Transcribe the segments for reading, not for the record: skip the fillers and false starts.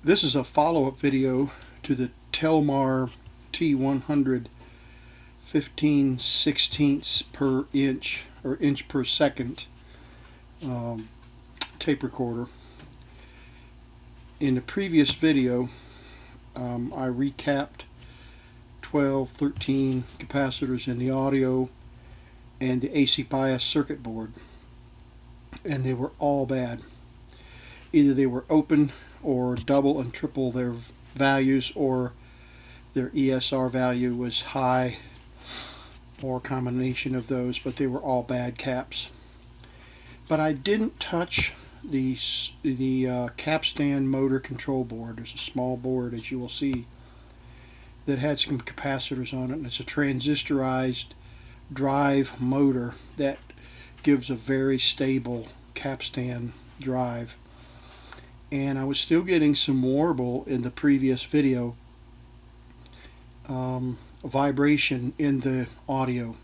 This is a follow-up video to the Telmar T-100 15/16 per inch or inch per second tape recorder. In the previous video I recapped 12, 13 capacitors in the audio and the AC bias circuit board, and they were all bad. Either they were open or double and triple their values, or their ESR value was high, or a combination of those, but they were all bad caps. But I didn't touch the Capstan motor control board. There's a small board, as you will see, that had some capacitors on it, and it's a transistorized drive motor that gives a very stable Capstan drive. And I was still getting some warble in the previous video, vibration in the audio,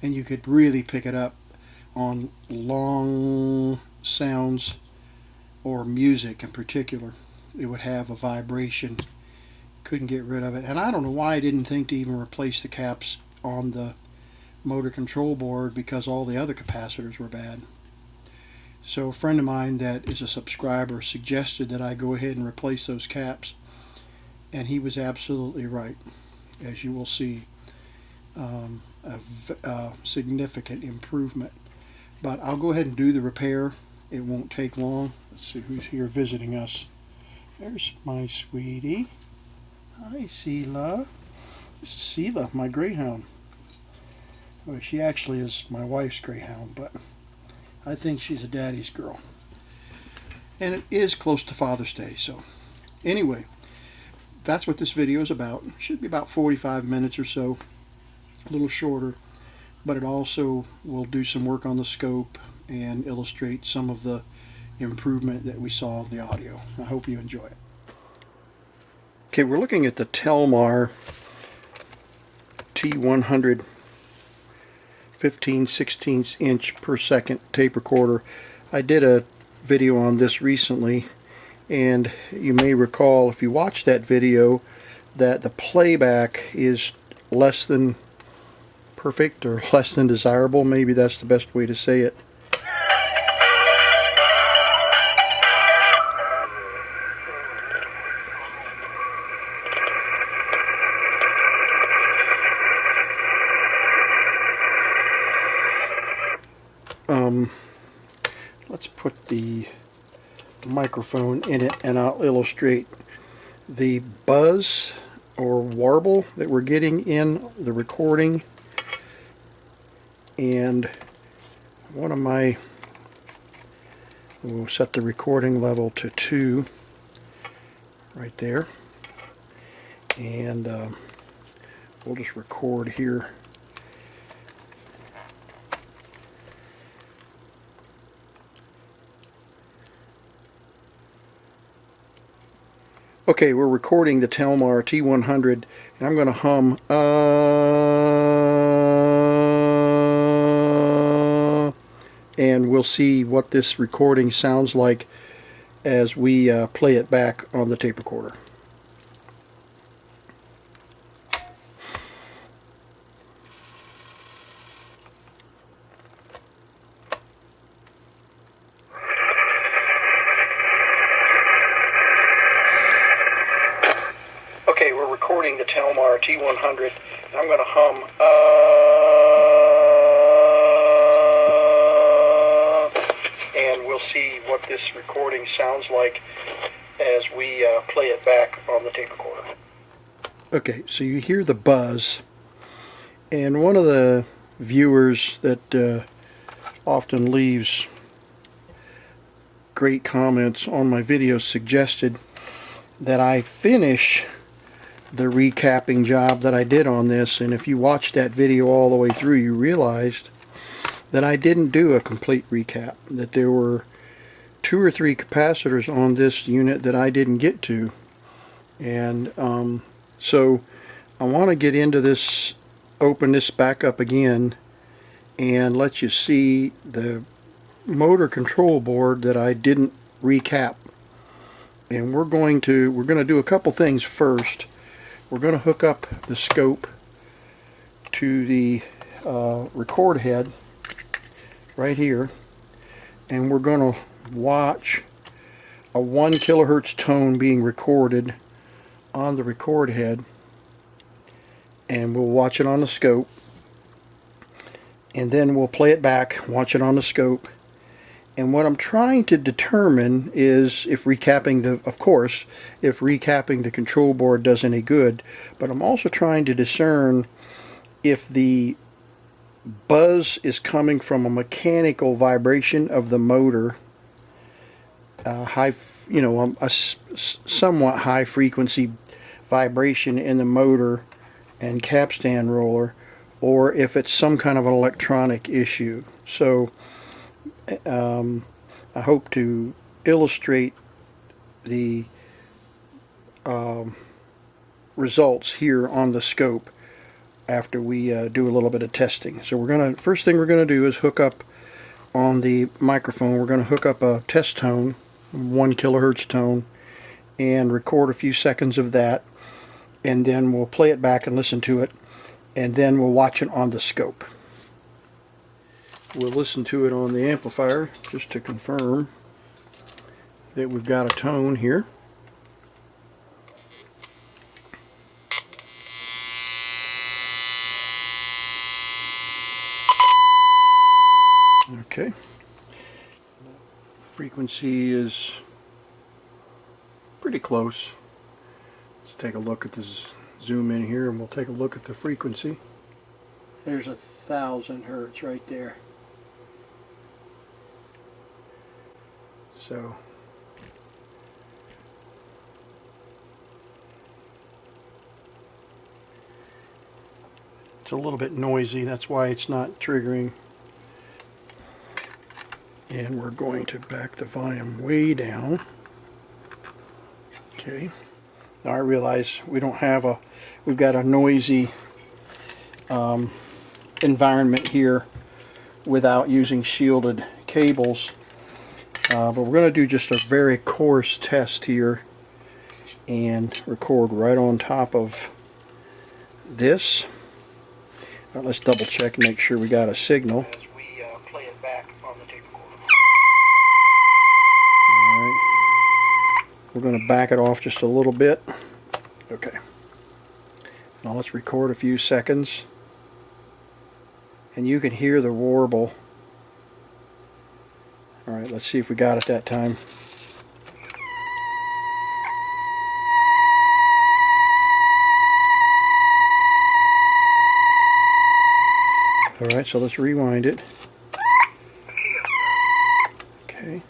and you could really pick it up on long sounds or music in particular. It would have a vibration. Couldn't get rid of it, and I don't know why I didn't think to even replace the caps on the motor control board, because all the other capacitors were bad. So a friend of mine that is a subscriber suggested that I go ahead and replace those caps, and he was absolutely right. As you will see, a significant improvement. But I'll go ahead and do the repair. It won't take long. Let's see who's here visiting us. There's my sweetie. Hi, Seela. This is Seela, my greyhound. Well, she actually is my wife's greyhound, but I think she's a daddy's girl. And it is close to Father's Day, so anyway, that's what this video is about. It should be about 45 minutes or so, a little shorter, but it also will do some work on the scope and illustrate some of the improvement that we saw in the audio. I hope you enjoy it. Okay, we're looking at the Telmar T-100 15/16 inch per second tape recorder. I did a video on this recently, and you may recall, if you watched that video, that the playback is less than perfect, or less than desirable. Maybe that's the best way to say it. Let's put the microphone in it and I'll illustrate the buzz or warble that we're getting in the recording. And we'll set the recording level to 2 right there, and we'll just record here. Okay, we're recording the Telmar T-100, and I'm going to hum and we'll see what this recording sounds like as we play it back on the tape recorder. Okay, we're recording the Telmar T-100, and I'm going to hum and we'll see what this recording sounds like as we play it back on the tape recorder. Okay, so you hear the buzz, and one of the viewers that often leaves great comments on my videos suggested that I finish the recapping job that I did on this, and if you watched that video all the way through, you realized that I didn't do a complete recap, that there were 2 or 3 capacitors on this unit that I didn't get to. And so I want to get into this, open this back up again, and let you see the motor control board that I didn't recap. And we're going to do a couple things first. We're going to hook up the scope to the record head right here, and we're going to watch a 1 kilohertz tone being recorded on the record head, and we'll watch it on the scope, and then we'll play it back, watch it on the scope. And what I'm trying to determine is if recapping the control board does any good, but I'm also trying to discern if the buzz is coming from a mechanical vibration of the motor, a somewhat high frequency vibration in the motor and capstan roller, or if it's some kind of an electronic issue. So I hope to illustrate the results here on the scope after we do a little bit of testing. So first thing we're gonna do is hook up on the microphone. We're gonna hook up a test tone, 1 kilohertz tone, and record a few seconds of that, and then we'll play it back and listen to it, and then we'll watch it on the scope. We'll listen to it on the amplifier just to confirm that we've got a tone here. Okay. Frequency is pretty close. Let's take a look at this, zoom in here, and we'll take a look at the frequency. There's 1,000 hertz right there. So it's a little bit noisy, that's why it's not triggering. And we're going to back the volume way down. Okay. Now I realize we've got a noisy environment here without using shielded cables. But we're going to do just a very coarse test here and record right on top of this. Now let's double check and make sure we got a signal. As we play it back on the tape recorder. Alright. We're going to back it off just a little bit. Okay. Now let's record a few seconds. And you can hear the warble. Alright, let's see if we got it that time. Alright, so let's rewind it. Okay.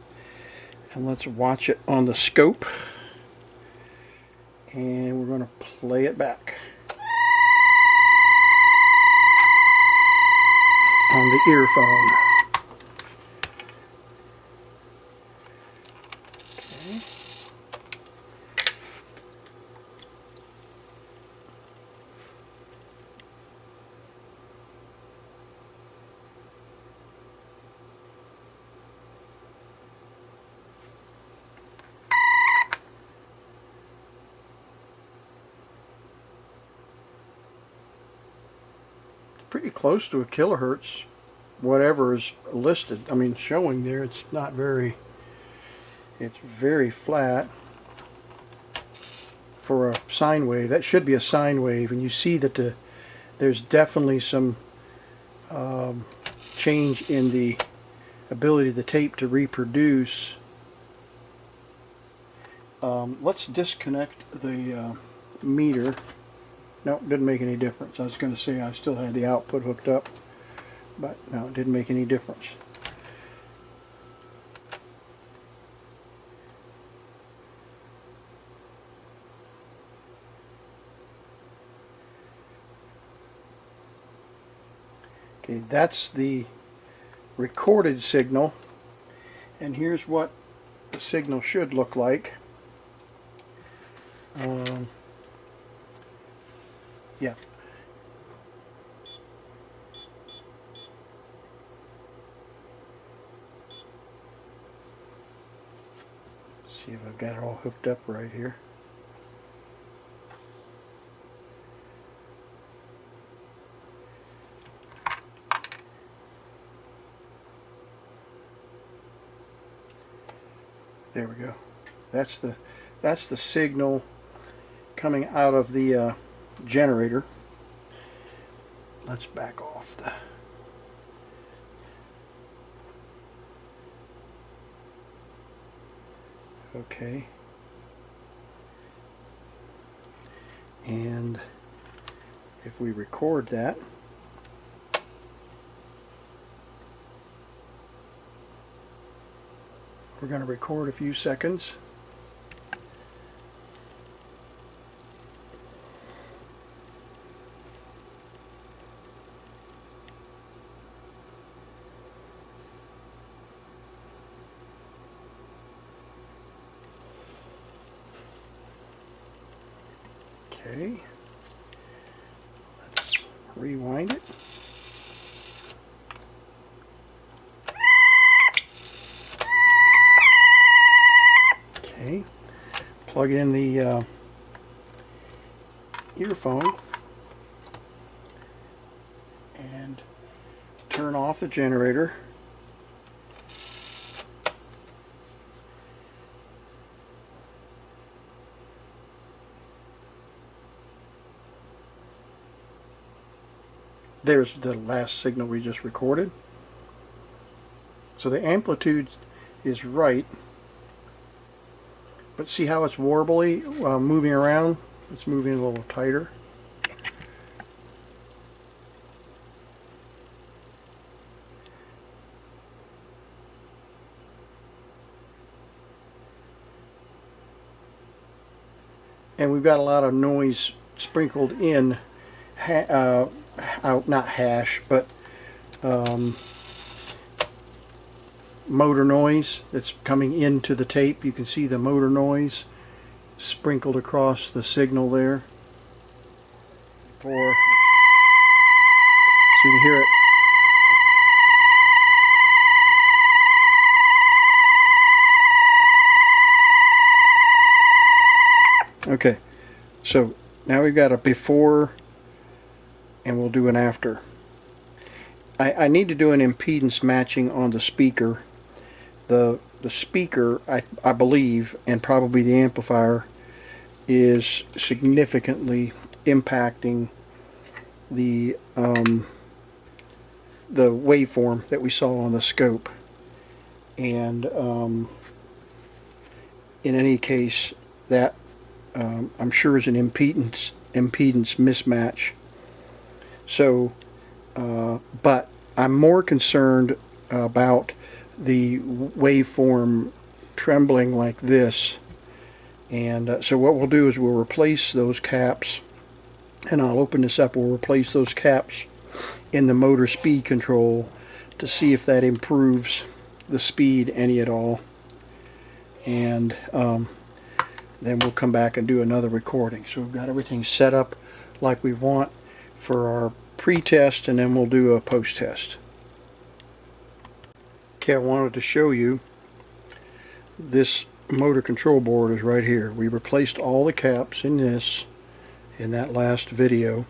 And let's watch it on the scope. And we're going to play it back on the earphone. Pretty close to a kilohertz, whatever is listed. I mean, showing there, it's very flat for a sine wave. That should be a sine wave, and you see that there's definitely some change in the ability of the tape to reproduce. Let's disconnect the meter. No, it didn't make any difference. I was going to say I still had the output hooked up, but no, it didn't make any difference. Okay, that's the recorded signal, and here's what the signal should look like. Yeah. See if I've got it all hooked up right here. There we go. That's the signal coming out of the generator. Let's back off the. Okay. And if we record that, we're going to record a few seconds. Okay, let's rewind it. Okay, plug in the earphone and turn off the generator. There's the last signal we just recorded. So the amplitude is right, but see how it's warbly while moving around? It's moving a little tighter. And we've got a lot of noise sprinkled in, not hash, but motor noise that's coming into the tape. You can see the motor noise sprinkled across the signal there. So you can hear it. Okay, so now we've got a before and we'll do an after. I need to do an impedance matching on the speaker. The speaker, I believe, and probably the amplifier, is significantly impacting the waveform that we saw on the scope. And in any case, that I'm sure is an impedance mismatch. So, but I'm more concerned about the waveform trembling like this. And so what we'll do is we'll replace those caps, and I'll open this up. We'll replace those caps in the motor speed control to see if that improves the speed any at all. And then we'll come back and do another recording. So we've got everything set up like we want for our pre-test, and then we'll do a post-test. Okay, I wanted to show you this motor control board is right here. We replaced all the caps in that last video,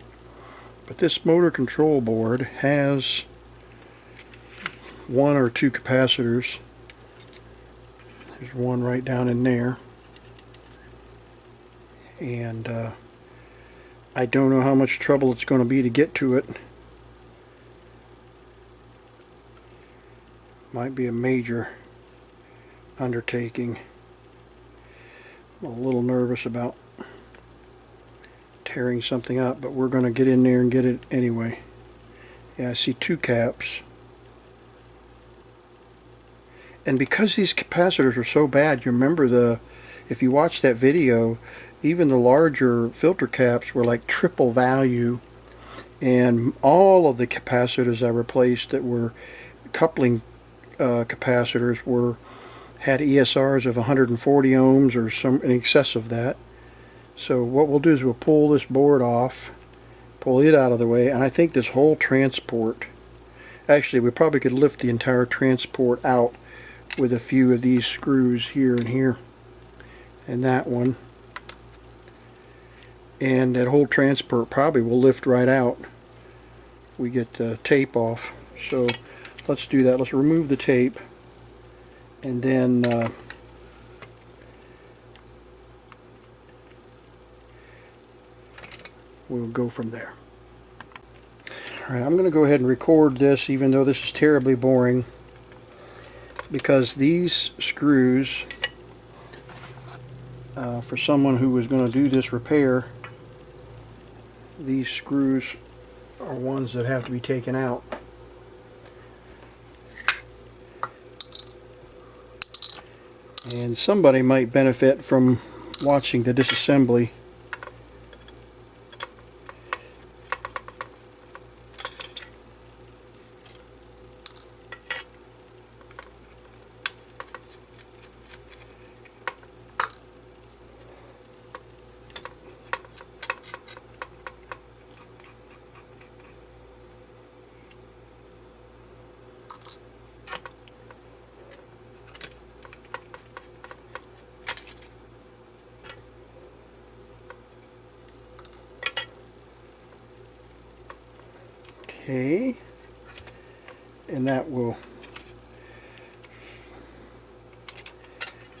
but this motor control board has one or two capacitors. There's one right down in there, and I don't know how much trouble it's going to be to get to it. Might be a major undertaking. I'm a little nervous about tearing something up, but we're going to get in there and get it anyway. Yeah, I see two caps. And because these capacitors are so bad, you remember if you watch that video, even the larger filter caps were like triple value, and all of the capacitors I replaced that were coupling capacitors had ESRs of 140 ohms or some in excess of that. So what we'll do is we'll pull this board off, pull it out of the way, and I think this whole transport, actually we probably could lift the entire transport out with a few of these screws here and here. and that one. And that whole transport probably will lift right out. We get the tape off. So let's do that. Let's remove the tape, and then we'll go from there. Alright, I'm going to go ahead and record this, even though this is terribly boring, because these screws, for someone who was going to do this repair, these screws are ones that have to be taken out. And somebody might benefit from watching the disassembly. Okay, and that will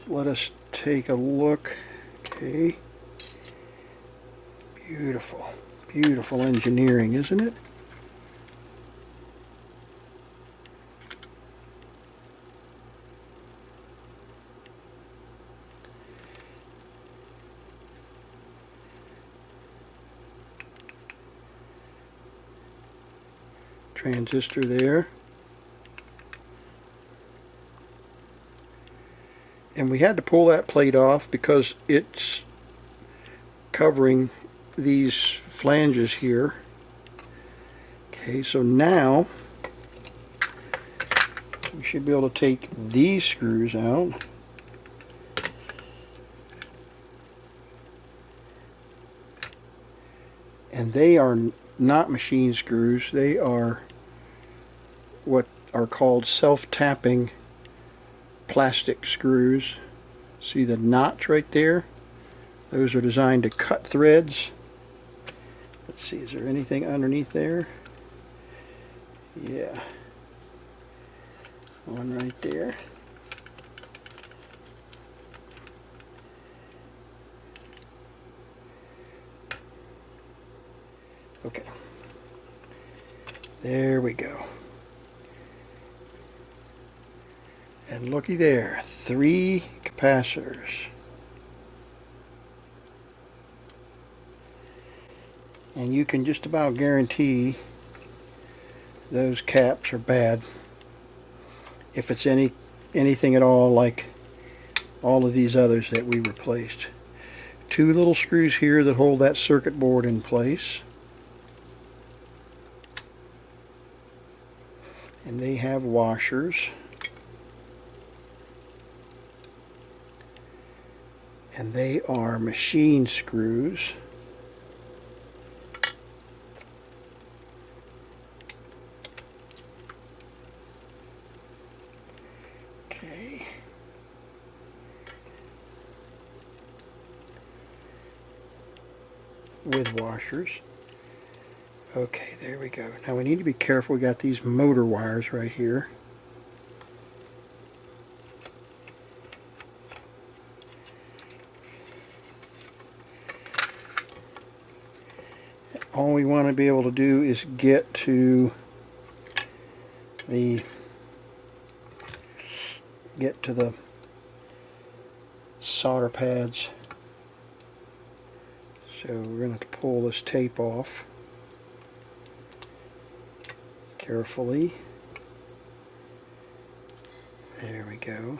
let us take a look. Okay, beautiful, beautiful engineering, isn't it? Transistor there, and we had to pull that plate off because it's covering these flanges here. Okay, so now we should be able to take these screws out. And they are not machine screws, they are what are called self-tapping plastic screws. See the notch right there? Those are designed to cut threads. Let's see, is there anything underneath there? Yeah. One right there. Okay. There we go. And looky there, 3 capacitors. And you can just about guarantee those caps are bad. If it's anything at all like all of these others that we replaced. 2 little screws here that hold that circuit board in place. And they have washers. And they are machine screws. Okay. With washers. Okay, there we go. Now we need to be careful. We got these motor wires right here. All we want to be able to do is get to the solder pads. So we're going to have to pull this tape off carefully. There we go.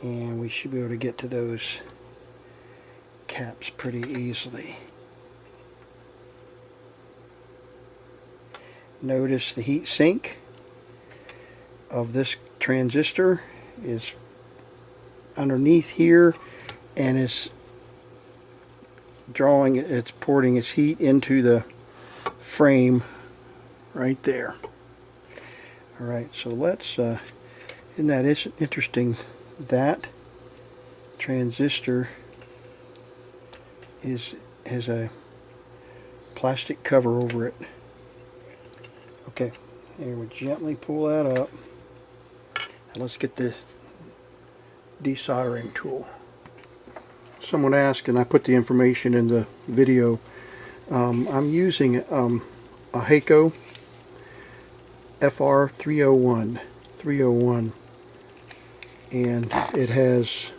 And we should be able to get to those caps pretty easily. Notice the heat sink of this transistor is underneath here, and it's porting its heat into the frame right there. Alright, so let's, isn't that interesting? That transistor has a plastic cover over it. Okay, here we gently pull that up. And let's get the desoldering tool. Someone asked, and I put the information in the video, I'm using a Heiko FR 301, and it has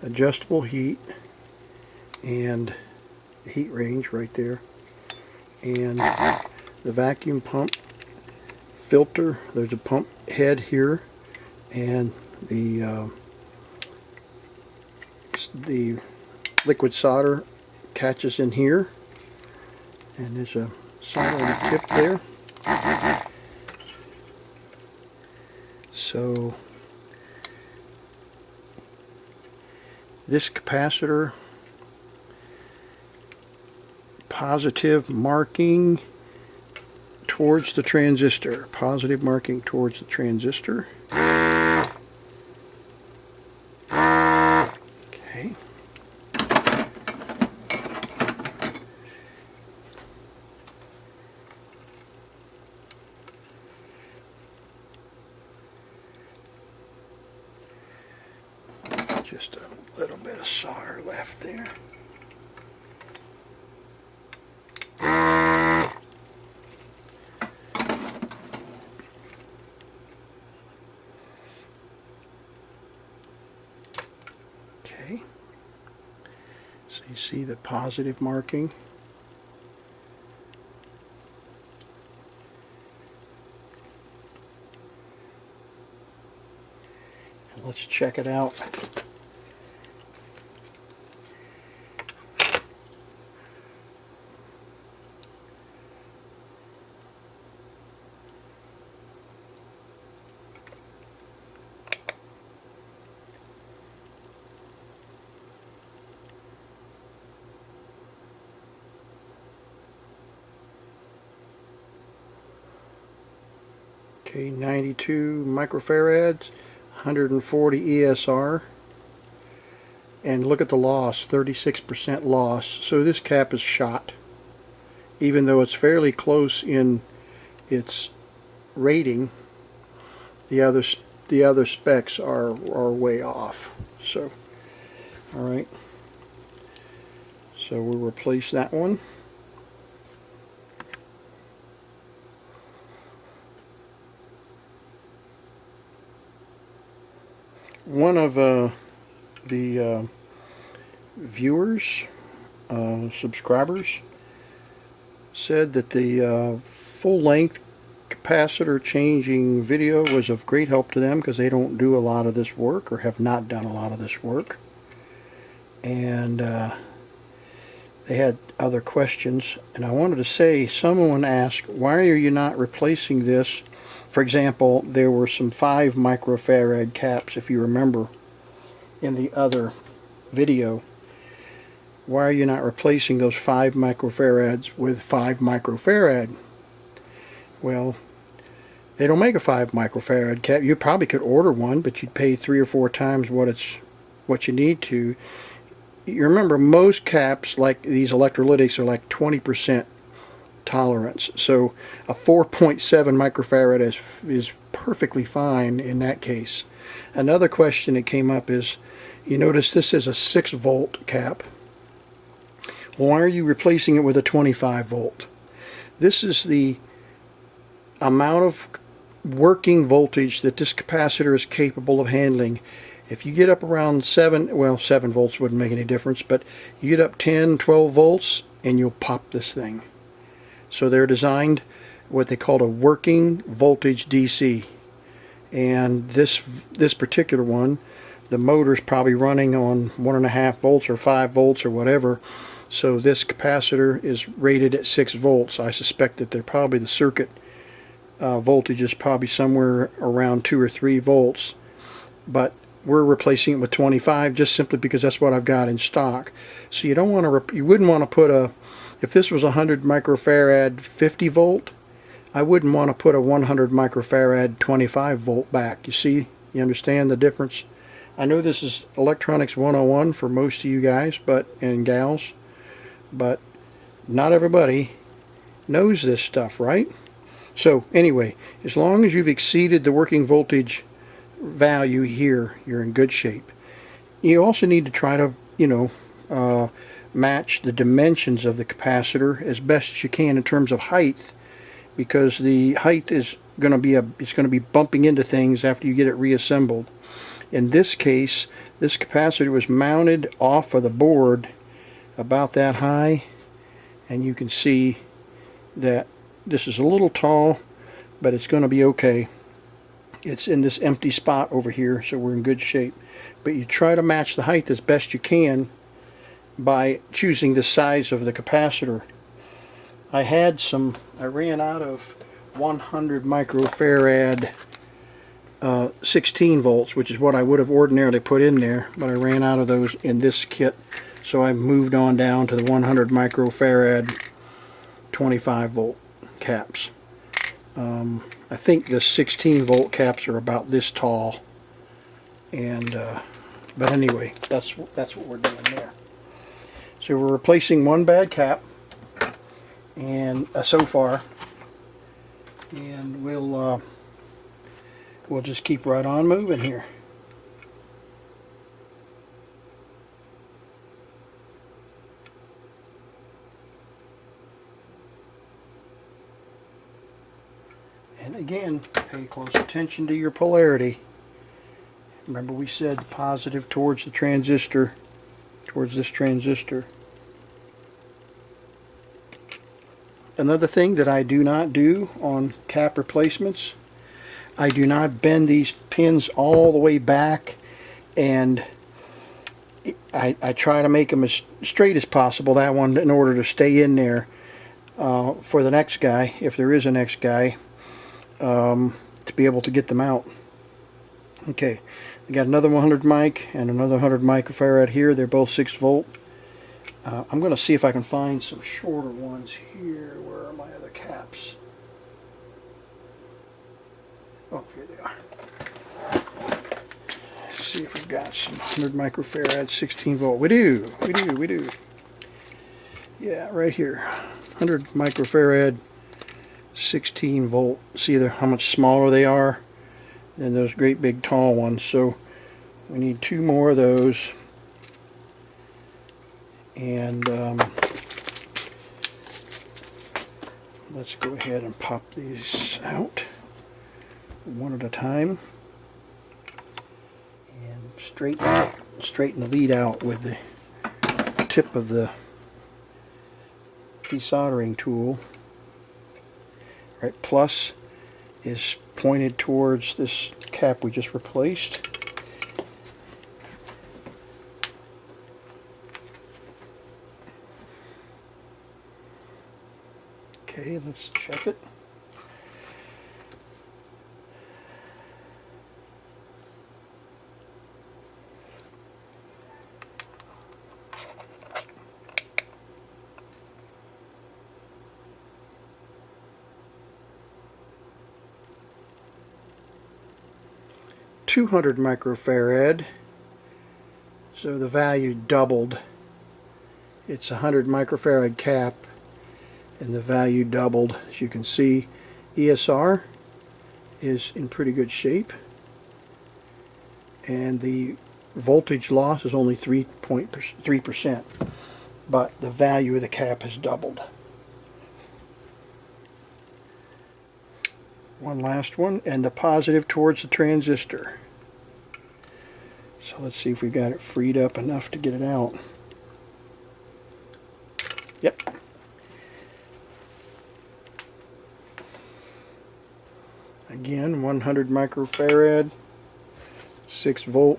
adjustable heat and heat range right there, and the vacuum pump filter. There's a pump head here, and the liquid solder catches in here, and there's a soldering tip there. So this capacitor, positive marking towards the transistor, positive marking towards the transistor. Okay. Just a little bit of solder left there. Okay, so you see the positive marking. And let's check it out. Okay, 92 microfarads, 140 ESR, and look at the loss, 36% loss. So this cap is shot, even though it's fairly close in its rating. The other specs are way off. So, all right. So we'll replace that one. One of the viewers, subscribers, said that the full-length capacitor changing video was of great help to them because they don't do a lot of this work, or have not done a lot of this work. And they had other questions, and I wanted to say, someone asked, why are you not replacing this? For example, there were some 5 microfarad caps, if you remember, in the other video. Why are you not replacing those 5 microfarads with 5 microfarad? Well, they don't make a 5 microfarad cap. You probably could order one, but you'd pay 3 or 4 times what you need to. You remember, most caps, like these electrolytics, are like 20% tolerance. So a 4.7 microfarad is perfectly fine in that case. Another question that came up is, you notice this is a 6-volt cap. Why are you replacing it with a 25 volt? This is the amount of working voltage that this capacitor is capable of handling. If you get up around 7 volts wouldn't make any difference, but you get up 10, 12 volts and you'll pop this thing. So they're designed what they call a working voltage DC. And this particular one, the motor's probably running on 1.5 volts or 5 volts or whatever. So this capacitor is rated at 6 volts. I suspect that the circuit voltage is probably somewhere around 2 or 3 volts. But we're replacing it with 25 just simply because that's what I've got in stock. So you don't want to, you wouldn't want to put a, if this was 100 microfarad 50 volt, I wouldn't want to put a 100 microfarad 25 volt back. You see, you understand the difference? I know this is electronics 101 for most of you guys and gals, but not everybody knows this stuff, right? So anyway, as long as you've exceeded the working voltage value here, you're in good shape. You also need to try to, match the dimensions of the capacitor as best as you can in terms of height, because the height is going to be bumping into things after you get it reassembled. In this case, this capacitor was mounted off of the board about that high, and you can see that this is a little tall, but it's going to be okay. It's in this empty spot over here, so we're in good shape. But you try to match the height as best you can by choosing the size of the capacitor. I ran out of 100 microfarad 16 volts, which is what I would have ordinarily put in there, but I ran out of those in this kit, so I moved on down to the 100 microfarad 25 volt caps. I think the 16 volt caps are about this tall, and but anyway, that's what we're doing there. So we're replacing one bad cap, and so far, and we'll just keep right on moving here. And again, pay close attention to your polarity. Remember, we said positive towards the transistor, towards this transistor. Another thing that I do not do on cap replacements, I do not bend these pins all the way back, and I try to make them as straight as possible, that one, in order to stay in there for the next guy, if there is a next guy, to be able to get them out. Okay, I got another 100 mic and another 100 microfarad here. They're both 6 volt. I'm going to see if I can find some shorter ones here. Where are my other caps? Oh, here they are. Let's see if we've got some 100 microfarad 16 volt. We do. Yeah, right here. 100 microfarad 16 volt. See how much smaller they are than those great big tall ones. So we need 2 more of those. And let's go ahead and pop these out one at a time, and straighten the lead out with the tip of the desoldering tool. Right, plus is pointed towards this cap we just replaced. Okay, let's check it. .200 microfarad, so the value doubled. It's a 100 microfarad cap, and the value doubled. As you can see, ESR is in pretty good shape, and the voltage loss is only 3%, but the value of the cap has doubled. One last one, and the positive towards the transistor. So let's see if we've got it freed up enough to get it out. Yep. Again, 100 microfarad, 6 volt.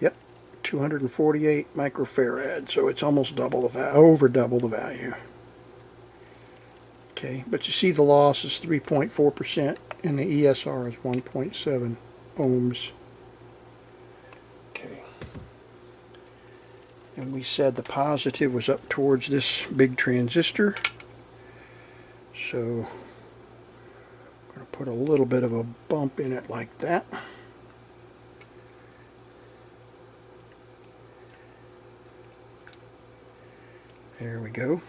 Yep, 248 microfarad, so it's almost double the value, over double the value. Okay. Okay, but you see the loss is 3.4% and the ESR is 1.7 ohms. Okay. And we said the positive was up towards this big transistor. So I'm going to put a little bit of a bump in it like that. There we go.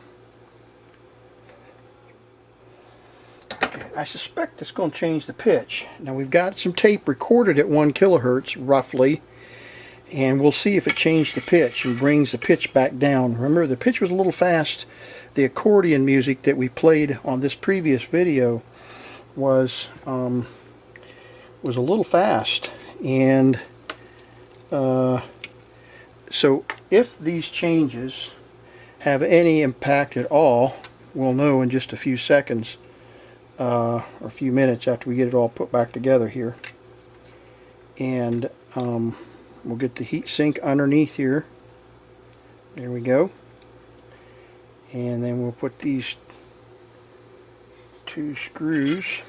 Okay, I suspect it's going to change the pitch. Now we've got some tape recorded at 1 kilohertz roughly, and we'll see if it changed the pitch and brings the pitch back down. Remember, the pitch was a little fast. The accordion music that we played on this previous video was a little fast, and so if these changes have any impact at all, we'll know in just a few seconds, or a few minutes after we get it all put back together here. And we'll get the heat sink underneath here. There we go. And then we'll put these 2 screws.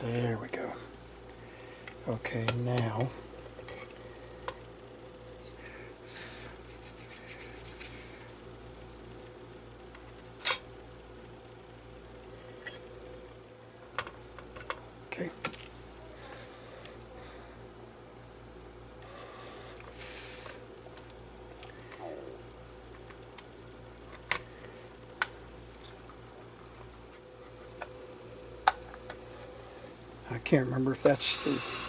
There we go. Okay, now okay. I can't remember if that's the...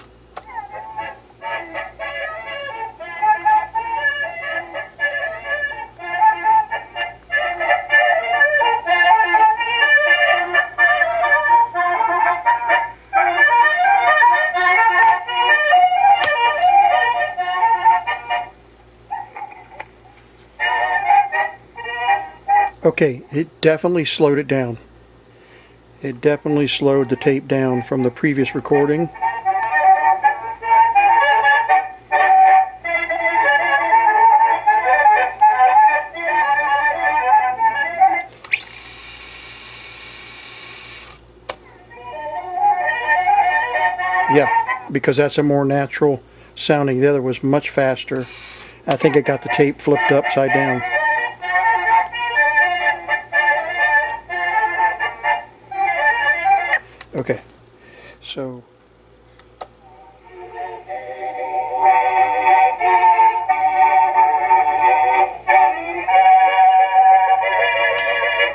Okay, it definitely slowed it down. It definitely slowed the tape down from the previous recording. Yeah, because that's a more natural sounding. The other was much faster. I think it got the tape flipped upside down. Okay, so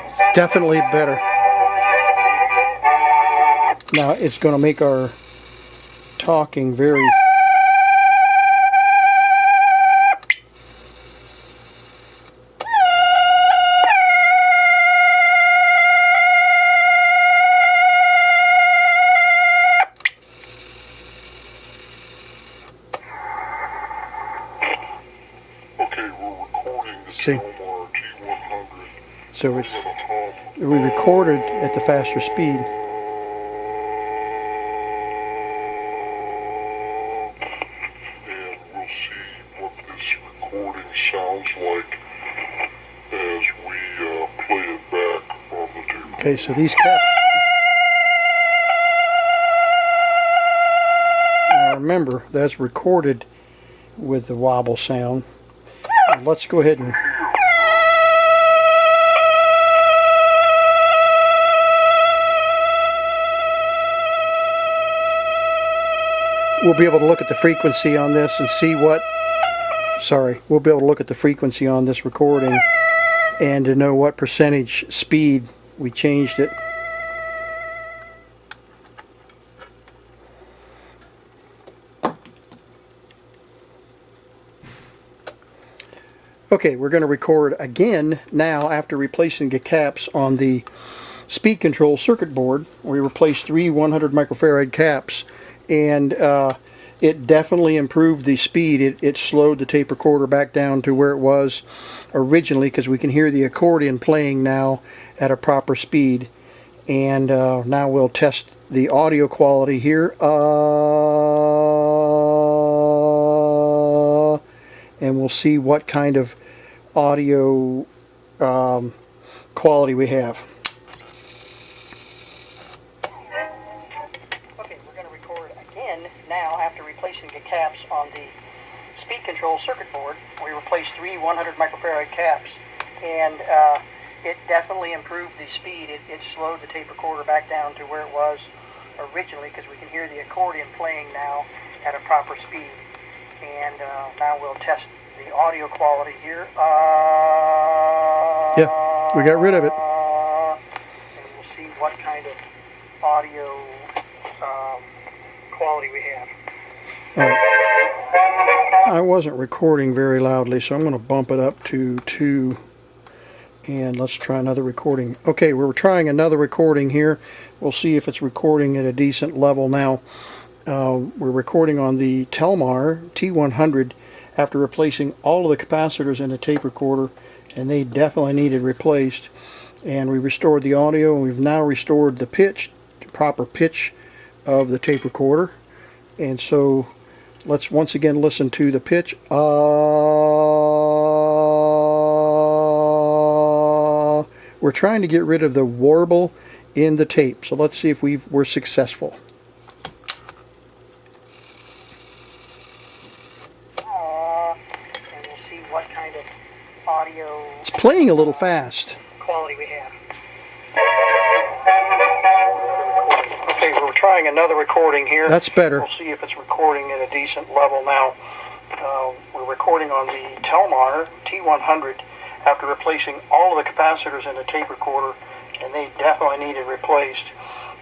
it's definitely better. Now it's going to make our talking very... See, so we recorded at the faster speed. And we'll see what this recording sounds like as we play it back on the tape. Okay, so these caps. Now remember, that's recorded with the wobble sound. Let's go ahead and we'll be able to look at the frequency on this and see what, we'll be able to look at the frequency on this recording and to know what percentage speed we changed it. Okay, we're going to record again now after replacing the caps on the speed control circuit board. We replaced 3 100 microfarad caps, and it definitely improved the speed. It slowed the tape recorder back down to where it was originally, because we can hear the accordion playing now at a proper speed. And now we'll test the audio quality here. And we'll see what kind of audio quality we have. Okay, we're going to record again now after replacing the caps on the speed control circuit board. We replaced 3 100 microfarad caps, and it definitely improved the speed. It slowed the tape recorder back down to where it was originally, because we can hear the accordion playing now at a proper speed. And now we'll test the audio quality here. Yeah, we got rid of it. And we'll see what kind of audio quality we have. All right. I wasn't recording very loudly, so I'm going to bump it up to 2. And let's try another recording. Okay, we're trying another recording here. We'll see if it's recording at a decent level now. We're recording on the Telmar T-100 after replacing all of the capacitors in the tape recorder, and they definitely needed replaced. And we restored the audio, and we've now restored the pitch, the proper pitch of the tape recorder. And so let's once again listen to the pitch. We're trying to get rid of the warble in the tape, so let's see if we're successful. And we'll see what kind of audio It's playing a little fast. quality we have. Okay, we're trying another recording here. That's better. We'll see if it's recording at a decent level now. We're recording on the Telmar T-100 after replacing all of the capacitors in the tape recorder, and they definitely needed replaced.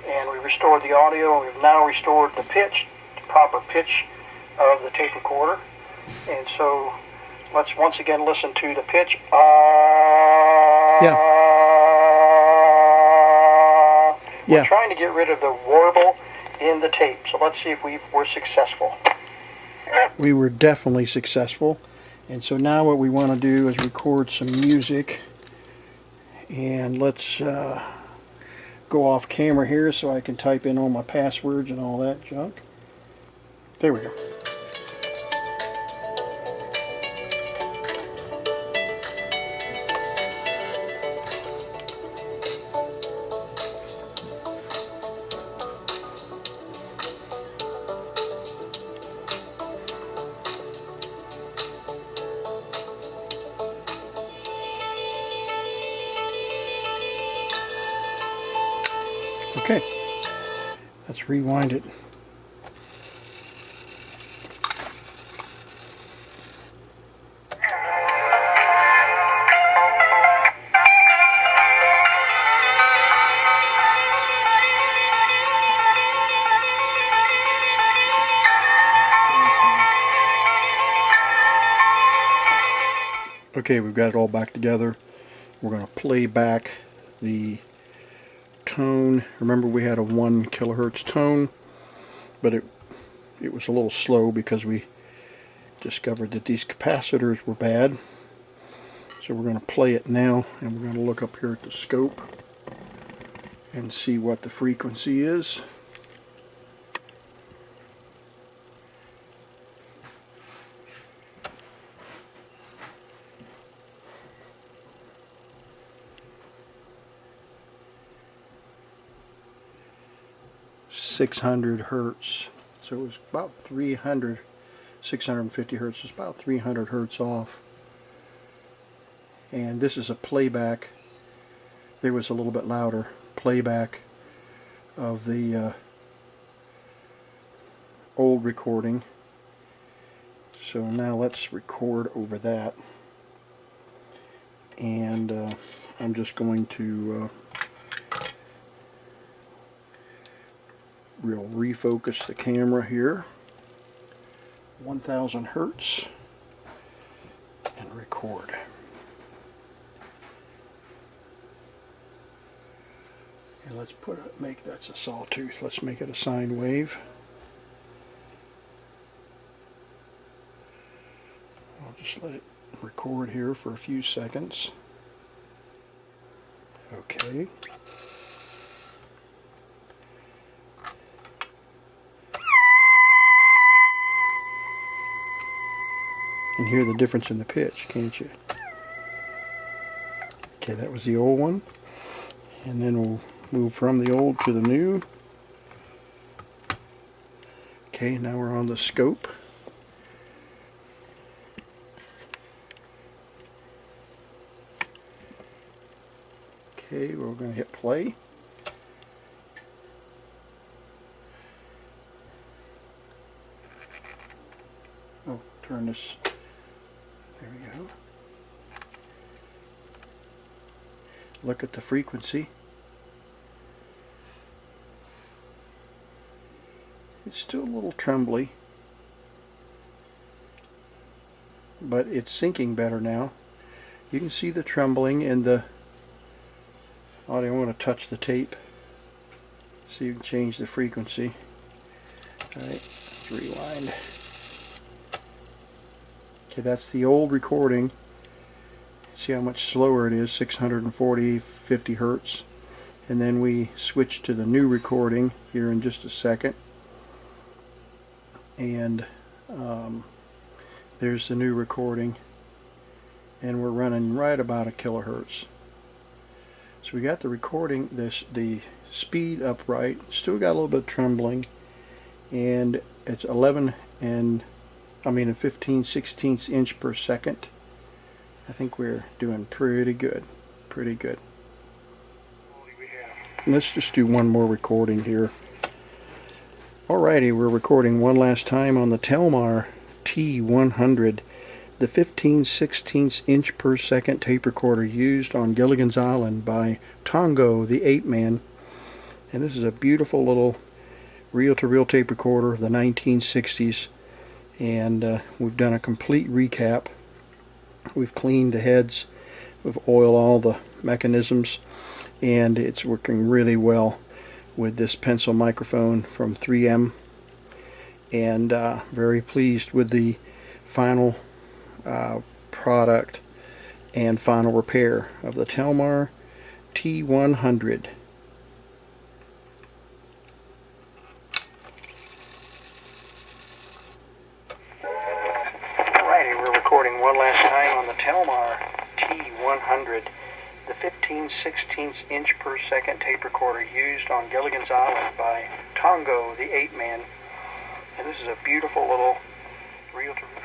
And we restored the audio, and we've now restored the pitch, the proper pitch of the tape recorder. And so let's once again listen to the pitch. Yeah. We're trying to get rid of the warble in the tape, so let's see if we're successful. We were definitely successful. And so now what we want to do is record some music. And let's go off camera here so I can type in all my passwords and all that junk. There we go. Okay, let's rewind it. Okay, we've got it all back together. We're going to play back the tone. Remember, we had a 1 kilohertz tone, but it was a little slow because we discovered that these capacitors were bad. So we're going to play it now, and we're going to look up here at the scope and see what the frequency is. .600 hertz, so it was about 650 hertz, it's about 300 hertz off. And this is a playback. There was a little bit louder playback of the old recording. So now let's record over that. And I'm just going to we'll refocus the camera here, 1000 hertz, and record. And let's make that's a sawtooth. Let's make it a sine wave. I'll just let it record here for a few seconds. Okay. And hear the difference in the pitch, can't you? Okay, that was the old one. And then we'll move from the old to the new. Okay, now we're on the scope. Okay, we're going to hit play. Oh, turn this. There we go. Look at the frequency. It's still a little trembly, but it's syncing better now. You can see the trembling in the audio. I want to touch the tape so you can change the frequency. Alright, let's rewind. Okay, that's the old recording. See how much slower it is, 640, 50 hertz. And then we switch to the new recording here in just a second. And there's the new recording. And we're running right about a kilohertz. So we got the recording, the speed up right. Still got a little bit of trembling. And it's 15/16 inch per second. I think we're doing pretty good. Pretty good. Let's just do one more recording here. Alrighty, we're recording one last time on the Telmar T-100, the 15/16 inch per second tape recorder used on Gilligan's Island by Tongo the Ape Man. And this is a beautiful little reel-to-reel tape recorder of the 1960s. And we've done a complete recap. We've cleaned the heads, we've oiled all the mechanisms, and it's working really well with this pencil microphone from 3M. And very pleased with the final product and final repair of the Telmar T-100. Recording one last time on the Telmar T-100, the 15/16 inch per second tape recorder used on Gilligan's Island by Tongo the Ape Man. And this is a beautiful little reel-to-reel.